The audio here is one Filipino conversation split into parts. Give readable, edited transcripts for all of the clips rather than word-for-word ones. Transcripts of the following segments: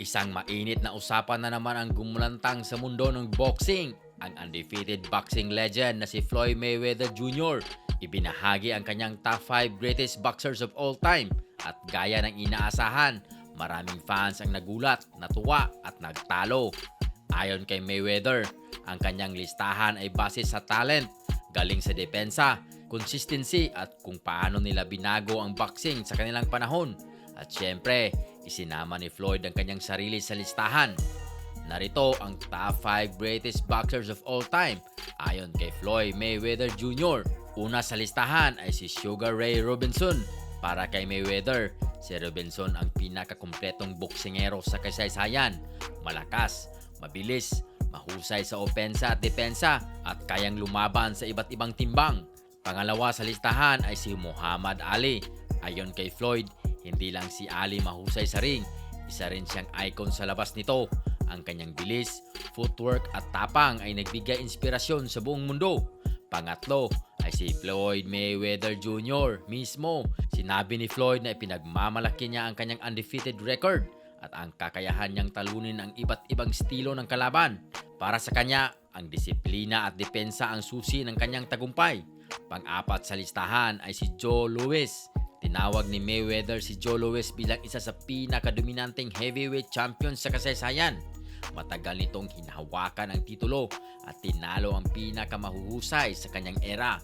Isang mainit na usapan na naman ang gumulantang sa mundo ng boxing. Ang undefeated boxing legend na si Floyd Mayweather Jr. Ibinahagi ang kanyang top 5 greatest boxers of all time at gaya ng inaasahan, maraming fans ang nagulat, natuwa at nagtalo. Ayon kay Mayweather, ang kanyang listahan ay base sa talent, galing sa depensa, consistency at kung paano nila binago ang boxing sa kanilang panahon. At syempre, isinama ni Floyd ang kanyang sarili sa listahan. Narito ang top 5 greatest boxers of all time ayon kay Floyd Mayweather Jr. Una sa listahan ay si Sugar Ray Robinson. Para kay Mayweather, si Robinson ang pinakakumpletong boksingero sa kasaysayan. Malakas, mabilis, mahusay sa opensa at depensa at kayang lumaban sa iba't ibang timbang. Pangalawa sa listahan ay si Muhammad Ali. Ayon kay Floyd, hindi lang si Ali mahusay sa ring, isa rin siyang icon sa labas nito. Ang kanyang bilis, footwork at tapang ay nagbigay inspirasyon sa buong mundo. Pangatlo ay si Floyd Mayweather Jr. mismo. Sinabi ni Floyd na ipinagmamalaki niya ang kanyang undefeated record at ang kakayahan niyang talunin ang iba't ibang estilo ng kalaban. Para sa kanya, ang disiplina at depensa ang susi ng kanyang tagumpay. Pang-apat sa listahan ay si Joe Louis. Tinawag ni Mayweather si Joe Louis bilang isa sa pinakadominanteng heavyweight champion sa kasaysayan. Matagal nitong hinahawakan ang titulo at tinalo ang pinakamahuhusay sa kanyang era.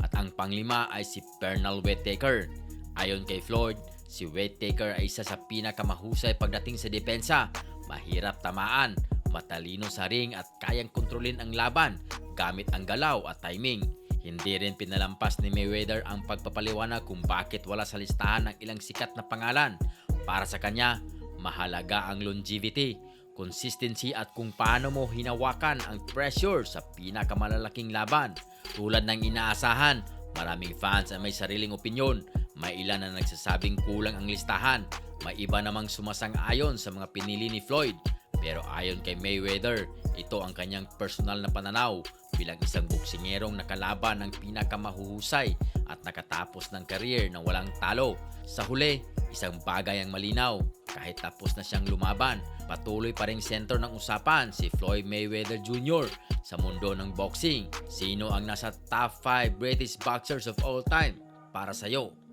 At ang panglima ay si Pernell Whitaker. Ayon kay Floyd, si Whitaker ay isa sa pinakamahusay pagdating sa depensa, mahirap tamaan, matalino sa ring at kayang kontrolin ang laban gamit ang galaw at timing. Hindi rin pinalampas ni Mayweather ang pagpapaliwanag kung bakit wala sa listahan ng ilang sikat na pangalan. Para sa kanya, mahalaga ang longevity, consistency at kung paano mo hinawakan ang pressure sa pinakamalalaking laban. Tulad ng inaasahan, maraming fans ang may sariling opinyon. May ilan na nagsasabing kulang ang listahan. May iba namang sumasang-ayon sa mga pinili ni Floyd. Pero ayon kay Mayweather, ito ang kanyang personal na pananaw bilang isang boksingerong nakalaban ng pinakamahuhusay at nakatapos ng career na walang talo. Sa huli, isang bagay ang malinaw. Kahit tapos na siyang lumaban, patuloy pa ring sentro ng usapan si Floyd Mayweather Jr. sa mundo ng boxing. Sino ang nasa top 5 greatest boxers of all time para sa'yo?